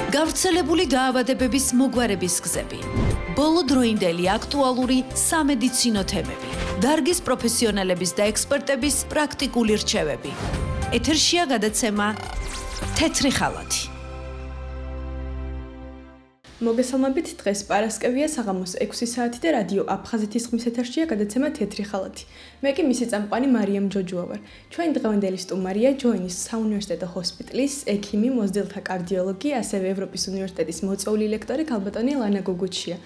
გავრცელებული დაავადებების მოგვარების გზები, ბოლოდროინდელი აქტუალური სამედიცინო თემები, დარგის პროფესიონალების და ექსპერტების პრაქტიკული რჩევები. ეთერშია გადაცემა თეთრი ხალათი. მოგესალმებით, დღეს პარასკევია, საღამოს 6 საათი და რადიო აფხაზეთის ხმის ეთერშია გადაცემა თეთრი ხალათი. მე კი მისი წამყვანი მარიამ ჯოჯუა ვარ. ჩვენი დღევანდელი სტუმარია ჯოინის საუნივერსიტეტო ჰოსპიტალის ექიმი, მოზრდილთა კარდიოლოგი, ასევე ევროპის უნივერსიტეტის მოწვეული ლექტორი ქალბატონი ლანა გუგუჩია.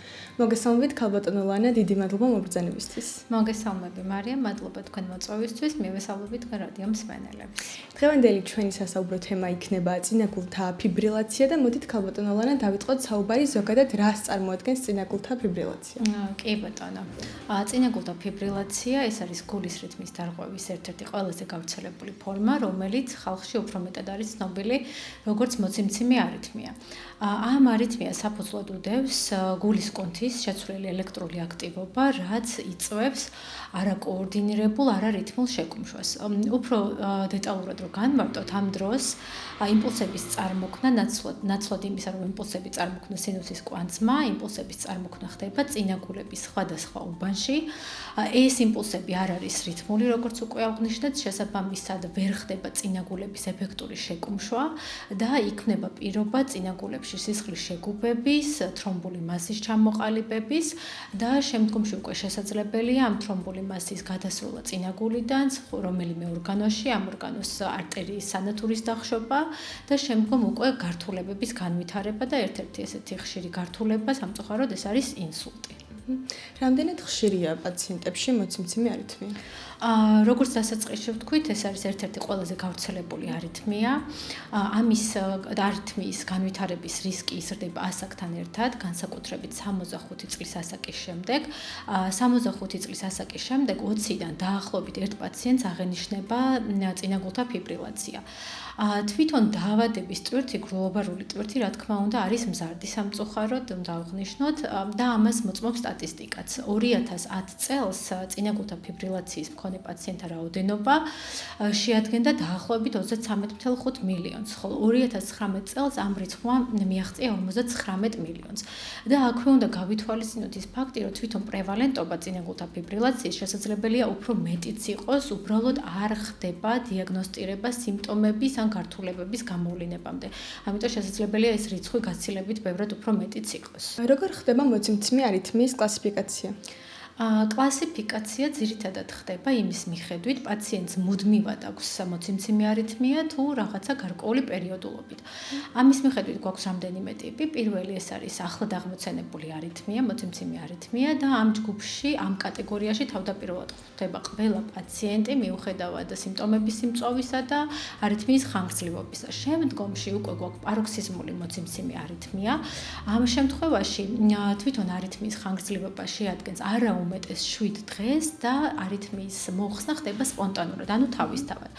მოგესალმებით, ქალბატონო ლანა, დიდი მადლობა მობრძანებისთვის. მოგესალმები მარიამ, მადლობა თქვენ მოწვევისთვის, მივესალმებით თქვენ რადიო მსმენელებს. დღევანდელი ჩვენი სასაუბრო თემა იქნება წინაგულთა ფიბრილაცია და მოდით ქალბატონო ლანა დავიწყოთ საუბარი ზოგადად რას წარმოადგენს წინაგულთა ფიბრილაცია? კი ბატონო. წინაგულთა ფიბრილაცია ეს არის გულის რითმის დარღვევის ერთ-ერთი ყველაზე გავრცელებული ფორმა, რომელიც ხალხში უფრო მეტად არის ცნობილი როგორც მოციმციმე არითმია. ამ არითმიას საფუძვლად უდევს გულის კონთის შეცვლილი ელექტრული აქტივობა, რაც იწვევს არაკოორდინირებულ, არარითმულ შეკუმშვას. უფრო დეტალურად რო განვარტოთ, ამ დროს იმპულსების წარმოქმნა ნაცვლად იმისა, რომ იმპულსები წარმოქმნა სინუსის კვანძმა, იმპულსების წარმოქმნა ხდება წინაგულების სხვადასხვა უბანში. ეს იმპულსები არ არის რითმული, როგორც უკვე აღნიშნეთ, შესაბამისად ვერ ხდება წინაგულების ეფექტური შეკუმშვა და იქმნება პირობა წინაგულებში სისხლის შეგუბების, თრომბული მასის ჩამოყალიბების და შემდგომში უკვე შესაძლებელია ამ თრომბული მასის გადასროლა წინაგულიდან რომელიმე ორგანოში, ამ ორგანოს არტერიის სანათურის დახშობა და შემდგომ უკვე გართულებების განვითარება და ერთ-ერთი ესეთი ხშირი გართულება სამწუხაროდ ეს არის ინსულტი. რამდენად ხშირია პაციენტებში მოციმციმე არითმია? როგორც დასაწყისში ვთქვით, ეს არის ერთ-ერთი ყველაზე გავრცელებული არითმია. ამის არითმიის განვითარების რისკი იზრდება ასაკთან ერთად, განსაკუთრებით 65 წლის ასაკის შემდეგ. 65 წლის ასაკის შემდეგ 20-დან დაახლოებით ერთ პაციენტს აღენიშნება წინაგულთა ფიბრილაცია. თვითონ დაავადების ტვირთი, გლობალური ტვირთი, რა თქმა უნდა, არის მზარდი სამწუხაროდ, დავღნიშნოთ და ამას მოწმობს სტატისტიკაც. 2010 წელს წინაგულთა ფიბრილაციის მქონე პაციენტთა რაოდენობა შეადგენდა დაახლოებით 33.5 მილიონს, ხოლო 2019 წელს ამ რიცხვმა მიაღწია 59 მილიონს. და აქვე უნდა გავითვალისწინოთ ის ფაქტი, რომ თვითონ პრევალენტობა წინაგულთა ფიბრილაციის შესაძლებელია უფრო მეტიც იყოს, უბრალოდ არ ხდება დიაგნოსტირება სიმპტომების ან გართულებების გამოვლინებამდე. ამიტომ შესაძლებელია ეს რიცხვი გაცილებით ბევრად უფრო მეტიც იყოს. როგორ ხდება მოციმციმე არითმიის კლასიფიკაცია? კლასიფიკაცია ძირითადად ხდება იმის მიხედვით, პაციენტს მუდმივად აქვს მოციმციმე არითმია თუ რაღაცა გარკვეული პერიოდულობით. ამის მიხედვით გვაქვს რამდენიმე ტიპი. პირველი ეს არის ახლად აღმოცენებული არითმია, მოციმციმე არითმია და ამ ჯგუფში, ამ კატეგორიაში თავდაპირველად ხვდება ყველა პაციენტი მიუხედავად სიმპტომების სიმწვავისა და არითმიის ხანგრძლივობისა. შემდგომში უკვე გვაქვს პაროქსიზმული მოციმციმე არითმია. ამ შემთხვევაში თვითონ არითმიის ხანგრძლივობა შეადგენს უმეტეს 7 დღეს და არითმიის მოხსნა ხდება სპონტანურად, ანუ თავისთავად.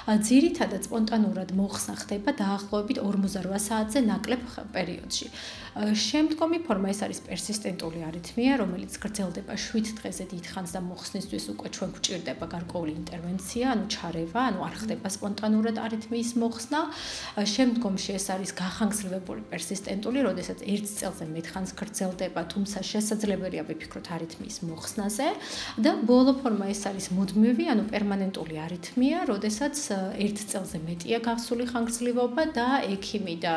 ძირითადად სპონტანურად მოხსნა ხდება დაახლოებით 48 საათზე ნაკლებ პერიოდში. შემდგომი ფორმა ეს არის პერსისტენტული არითმია, რომელიც გრძელდება 7 დღეზე დიდხანს და მოხსნისთვის უკვე ჩვენ გვჭირდება გარკვეული ინტერვენცია, ანუ ჩარევა, ანუ არ ხდება სპონტანურად არითმიის მოხსნა. შემდგომში ეს არის გახანგრძლივებული პერსისტენტული, როდესაც 1 წელზე მეტხანს გრძელდება, თუმცა შესაძლებელია ვიფიქროთ არითმიის მოხსნაზე და ბოლო ფორმა ეს არის მუდმივი, ანუ პერმანენტული არითმია, როდესაც 1 წელზე მეტია გასული ხანგრძლივობა და ექიმი და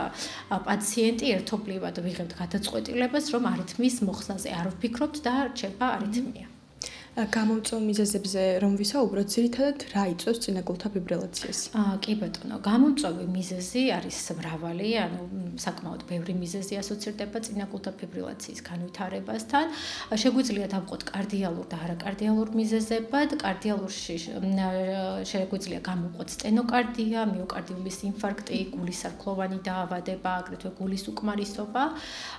პაციენტი ერთობლივად ვიღებთ გადაწყვეტილებას, რომ არითმიის მოხსნაზე არ ვფიქრობთ და რჩება არითმია. გამომწვევ მიზეზებზე რომ ვისაუბროთ, ძირითადად რა იწვევს წინაგულთა ფიბრილაციას? კი ბატონო, გამომწვევი მიზეზი არის მრავალი, ანუ საკმაოდ ბევრი მიზეზი ასოცირდება წინაგულთა ფიბრილაციის განვითარებასთან. შეგვიძლია დავყოთ კარდიალურ და არაკარდიალურ მიზეზებად. კარდიალურში შეგვიძლია გამოვყოთ სტენოკარდია, მიოკარდიუმის ინფარქტი, გულის სარქლოვანი დაავადება, აგრეთვე გულის უკმარისობა.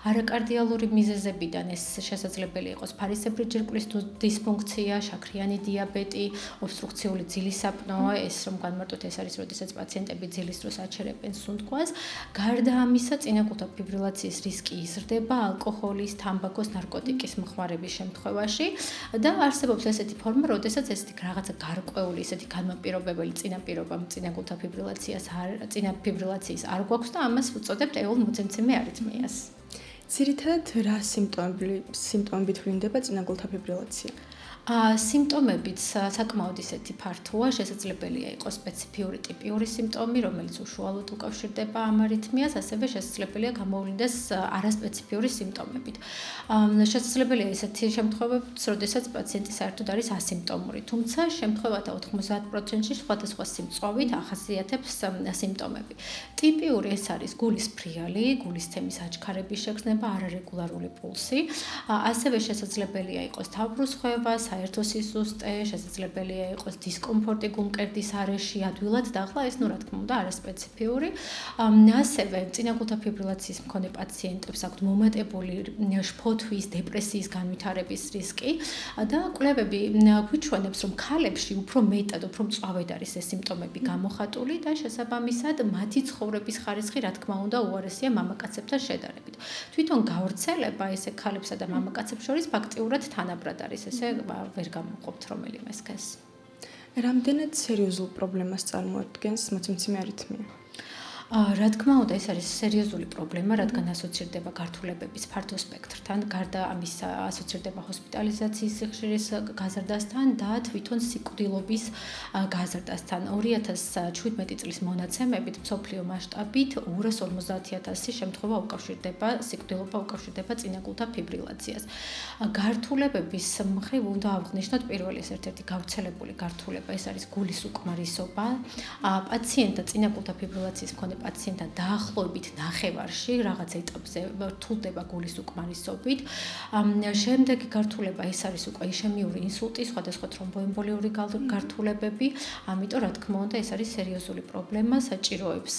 არაკარდიალური მიზეზებიდან ეს შესაძლებელი იყოს ფარისებრი ჯირკვლის დისფუნქცია, დისფუნქცია, შაქრიანი დიაბეტი, ობსტრუქციული ძილისაპნო, ეს რომ განმარტოთ, ეს არის, როდესაც პაციენტები ძილის დროს აჩერებენ სუნთქვას. გარდა ამისა, წინაკუთა ფიბრილაციის რისკი იზრდება ალკოჰოლის, თამბაქოს, ნარკოტიკის მოხმარების შემთხვევაში და არსებობს ესეთი ფორმა, როდესაც ესეთი რაღაცა გარკვეული, ესეთი განმაპირობებელი წინაპირობა წინაკუთა ფიბრილაციის არ გვაქვს და ამას ვუწოდებთ ეულ მოცემცემი არითმიას. ძირითადად რა სიმპტომებით ვლინდება წინაგულთა ფიბრილაცია? სიმპტომებიც საკმაოდ ისეთი ფართოა, შესაძლებელია იყოს სპეციფიური ტიპიური სიმპტომი, რომელიც უშუალოდ უკავშირდება ამ არითმიას, ასევე შესაძლებელია გამოვლინდეს არასპეციფიური სიმპტომებით. შესაძლებელია ისეთი შემთხვევებიც, როდესაც პაციენტი საერთოდ არის ასიმპტომური, თუმცა შემთხვევათა 90%-ში სხვადასხვა სიმწვავით ახასიათებს სიმპტომები. ტიპიური ეს არის გულის ფრიალი, გულის თემის აჩქარების შეგრძნება, არარეგულარული პულსი, ასევე შესაძლებელია იყოს თავბრუსხვევა, საერთო სიზუსტე, შესაძლებელია იყოს დისკომფორტი გულმკერდის არეში, ადვილად დახლა, ეს რა თქმა უნდა არასპეციფიური. ასევე წინაკუთა ფიბრილაციის მქონე პაციენტებს აქვთ მომატებული შფოთვის, დეპრესიის განვითარების რისკი და კვლევები გვიჩვენებს, რომ ქალებში უფრო მეტად, უფრო მწვავედ არის ეს სიმპტომები გამოხატული და შესაბამისად მათი ცხოვრების ხარისხი, რა თქმა უნდა, უარესია მამაკაცებთან შედარებით. თვითონ გავრცელება ესე ქალებსა და მამაკაცებს შორის ფაქტიურად თანაბრად არის, ესე ვერ გამოვყოფთ რომელიმე სქესს. რამდენად სერიოზულ პრობლემას წარმოადგენს მოცემცემი არითმია? რა თქმა უნდა, ეს არის სერიოზული პრობლემა, რადგან ასოცირდება გართულებების ფართო სპექტრთან, გარდა ამისა ასოცირდება ჰოსპიტალიზაციის სიხშირის გაზრდასთან და თვითონ სიკვდილობის გაზრდასთან. 2017 წლის მონაცემებით მსოფლიო მასშტაბით 250,000 შემთხვევა უკავშირდება სიკვდილობა უკავშირდება წინაგულთა ფიბრილაციას. გართულებების მხრივ უნდა აღვნიშნოთ პირველი ეს ერთ-ერთი გავრცელებული გართულება, ეს არის გულის უკმარისობა. პაციენტთა წინაგულთა ფიბრილაციის მქონე პაციენტთან დაახლოებით ნახევარში რაღაც ეტაპზე რთულდება გულის უკმარისობით. შემდეგი გართულება ეს არის უკვე იშემიური ინსულტი, სხვადასხვა თრომბოემბოლიური გართულებები, ამიტომ რა თქმა უნდა ეს არის სერიოზული პრობლემა, საჭიროებს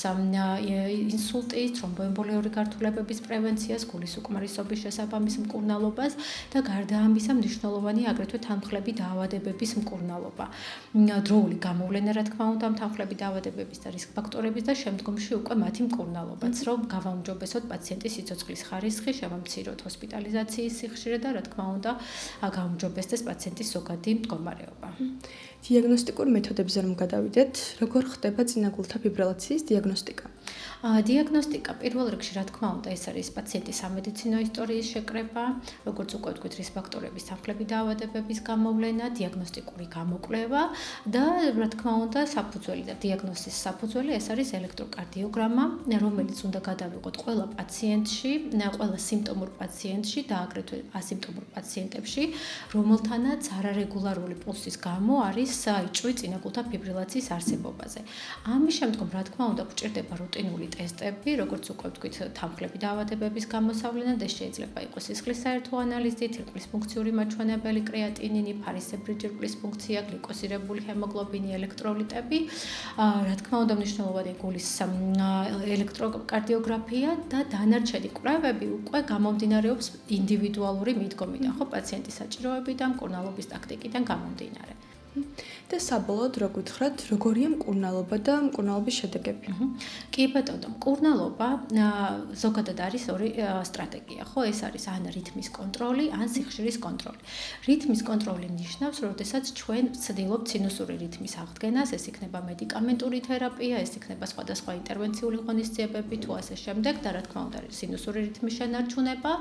ინსულტის, თრომბოემბოლიური გართულებების პრევენციას, გულის უკმარისობის შესაბამის მკურნალობას და გარდა ამისა მნიშვნელოვანია აგრეთვე თანმხლები დაავადებების მკურნალობა. დროული გამოვლენა რა თქმა უნდა თანმხლები დაავადებების და რისკ ფაქტორების და შემდგომში უკვე მათი მკურნალობაც, რომ გავაუმჯობესოთ პაციენტის სიცოცხლის ხარისხი, შევამციროთ ჰოსპიტალიზაციის სიხშირე და რა თქმა უნდა გაუმჯობესდეს პაციენტის ზოგადი მდგომარეობა. დიაგნოსტიკურ მეთოდებზე რომ გადავიდეთ, როგორ ხდება წინაგულთა ფიბრილაციის დიაგნოსტიკა? დიაგნოსტიკა პირველ რიგში რა თქმა უნდა ეს არის პაციენტის სამედიცინო ისტორიის შეკრება, როგორც უკვე ვთქვით, რისკ ფაქტორების თანხლები დაავადებების გამოვლენა, დიაგნოსტიკური გამოკვლევა და რა თქმა უნდა საფუძველი და დიაგნოსის საფუძველი ეს არის ელექტროკარდიოგრამა, რომელიც უნდა გადავიღოთ ყველა პაციენტში, ყველა სიმპტომურ პაციენტში და აგრეთვე ასიმპტომურ პაციენტებში, რომელთანაც არარეგულარული პულსის გამო არის იწვი წინაგულთა ფიბრილაციის არსებობაზე. ამის შემდგომ რა თქმა უნდა გვჭირდება რუტინული ტესტები, როგორც უკვე ვთქვით, თანხლები დაავადებების გამოსავლენად, ეს შეიძლება იყოს სისხლის საერთო ანალიზი, თირკმლის ფუნქციური მაჩვენებელი, კრეატინინი, ფარისებრი ჯირკვლის ფუნქცია, გლიკოზირებული ჰემოგლობინი, ელექტროლიტები. რა თქმა უნდა, მნიშვნელოვანია გულის ელექტროკარდიოგრაფია და დანარჩენი კვლევები უკვე გამომდინარეობს ინდივიდუალური მიდგომიდან, ხო, პაციენტის საჭიროებიდან, მკურნალობის ტაქტიკიდან გამომდინარე. და საბოლოოდ რო გითხრათ, როგორია მკურნალობა და მკურნალობის შედეგები? კი ბატონო, მკურნალობა ზოგადად არის ორი სტრატეგია, ხო? ეს არის ან რითმის კონტროლი, ან სიხშირის კონტროლი. რითმის კონტროლი ნიშნავს, როდესაც ჩვენ ვცდილობთ სინუსური რითმის აღდგენას, ეს იქნება მედიკამენტური თერაპია, ეს იქნება სხვადასხვა ინტერვენციული ღონისძიებები თუ ასე შემდეგ და რა თქმა უნდა, სინუსური რითმის შენარჩუნება,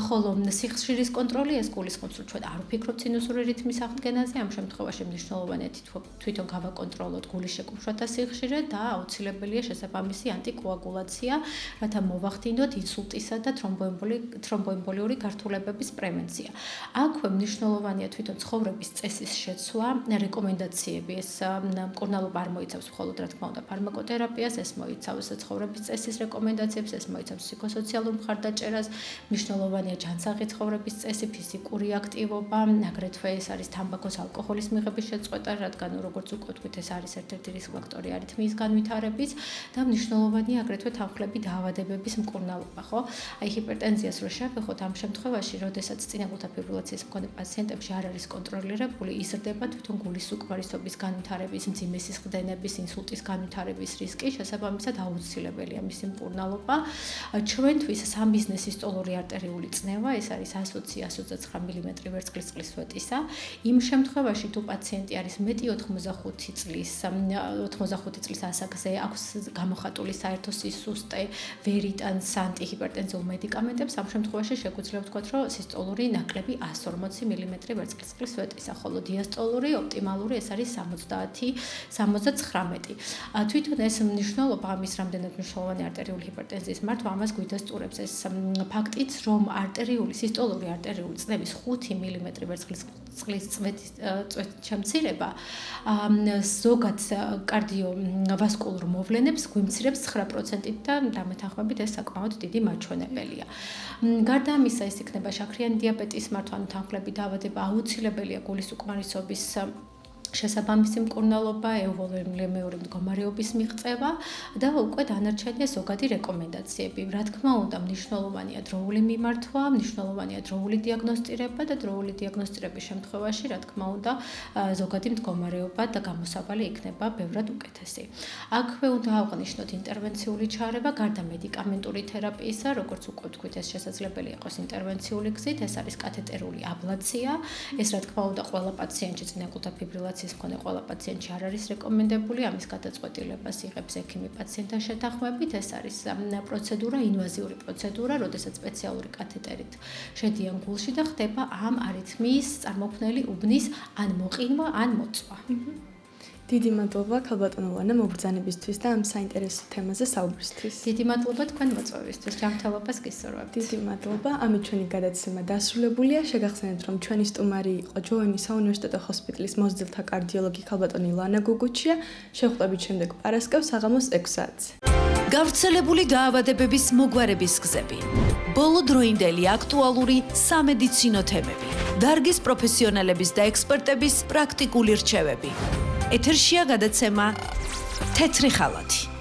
ხოლო სიხშირის კონტროლი ეს გულისხმობს, რომ ჩვენ არ ვფიქრობთ სინუსური რითმის აღდგენაზე, ამ შემთხვევაში მნიშვნელოვანია თვითონ გავაკონტროლოთ გულის შეკუმშვათა სიხშირე და აუცილებელია შესაბამისი ანტიკოაგულაცია, რათა მოვახდინოთ ინსულტისა და თრომბოემბოლიური გართულებების პრევენცია. აქვე მნიშვნელოვანია თვითონ ცხოვრების წესის შეცვლა, რეკომენდაციები, ეს მკურნალობა არ მოიცავს მხოლოდ რა თქმა უნდა ფარმაკოთერაპიას, ეს მოიცავს ცხოვრების წესის რეკომენდაციებს, ეს მოიცავს ფსიქოსოციალურ მხარდაჭერას, მნიშვნელოვანია ჯანსაღი ცხოვრების წესი, ფიზიკური აქტივობა, აგრეთვე ეს არის თამბაქოს, ალკოჰოლის მიღება მიღების შეწყვეტა, რადგან როგორც უკვე ვთქვით, ეს არის ერთ-ერთი რისკ ფაქტორი არითმიის განვითარების და მნიშვნელოვანია აგრეთვე თანხლები დაავადებების მკურნალობა, ხო? აი ჰიპერტენზიას რო შევეხოთ, ამ შემთხვევაში, როდესაც წინაგულთა ფიბრილაციის მქონე პაციენტებში არ არის კონტროლირებული, იზრდება თვითონ გულის უკმარისობის განვითარების, მძიმე სისხლდენების, ინსულტის განვითარების რისკი, შესაბამისად აუცილებელია მისი მკურნალობა. ჩვენთვის სამბიზნეს სისტოლური არტერიული წნევა, ეს არის 120-129 მმ ვერცხლისწყლის სვეტისა. იმ შემთხვევაში, თუ პაციენტი არის მეტი 85 წლის ასაკზე, აქვს გამოხატული საერთო სისუსტე, ვერ იტანს ანტიჰიპერტენზიულ მედიკამენტებს, ამ შემთხვევაში შეგვიძლია ვთქვათ, რომ სისტოლური ნაკლები 140 მმ ვერცხლისწყლის სვეტისა, ხოლო დიასტოლური ოპტიმალური ეს არის 70-79. თვითონ ეს მნიშვნელობა ამის რამდენად მნიშვნელოვანი არტერიული ჰიპერტენზიის მართვა ამას გვიდასტურებს ეს ფაქტიც, რომ სისტოლური არტერიული წნევის 5 მმ ვერცხლისწყლის წვეთის შემცირება ზოგად კარდიოვასკულურ მოვლენებს გვიმცირებს 9%-ით და დამეთანხმებით ეს საკმაოდ დიდი მაჩვენებელია. გარდა ამისა, ეს იქნება შაქრიანი დიაბეტის მართვა, ანუ თანხლები დაავადება აუცილებელია გულის უკმარისობის შესაბამისი მკურნალობა, ეუვალემიური მდგომარეობის მიღწევა და უკვე დანარჩენია ზოგადი რეკომენდაციები. რა თქმა უნდა, მნიშვნელოვანია დროული მიმართვა, მნიშვნელოვანია დროული დიაგნოსტირება და დროული დიაგნოსტირების შემთხვევაში, რა თქმა უნდა, ზოგადი მდგომარეობა და გამოსავალი იქნება ბევრად უკეთესი. აქვე უნდა აღვნიშნოთ ინტერვენციული ჩარევა, გარდა მედიკამენტური თერაპიისა, როგორც უკვე ვთქვით, ეს შესაძლებელი იყოს ინტერვენციული გზით, ეს არის კათეტერული აბლაცია. ეს რა თქმა უნდა, ყველა პაციენტში წინაგულთა ფიბრილაციის მქონე ყველა პაციენტში არ არის რეკომენდებული, ამის გადაწყვეტილებას იღებს ექიმი პაციენტთან შეთანხმებით. ეს არის პროცედურა, ინვაზიური პროცედურა, როდესაც სპეციალური კათეტერით შედიან გულში და ხდება ამ არითმიის წარმოქმნელი უბნის ან მოყინვა, ან მოწვა. დიდი მადლობა ქალბატონო ლანა მობრძანებისთვის და ამ საინტერესო თემაზე საუბრისთვის. დიდი მადლობა თქვენ მოწვევისთვის, ჯანმრთელობას გისურვებთ. დიდი მადლობა. ამით ჩვენი გადაცემა დასრულებულია. შეგახსენებთ, რომ ჩვენი სტუმარი იყო ჯოენის საუნივერსიტეტო ჰოსპიტალის მოზრდილთა კარდიოლოგი ქალბატონი ლანა გუგუჩია. შევხვდებით შემდეგ პარასკევს საღამოს 6 საათზე. გავრცელებული დაავადებების მოგვარების გზები. ბოლოდროინდელი აქტუალური სამედიცინო თემები. დარგის პროფესიონალების და ექსპერტების პრაქტიკული რჩევები. ეთერშია გადაცემა თეთრი ხალათი.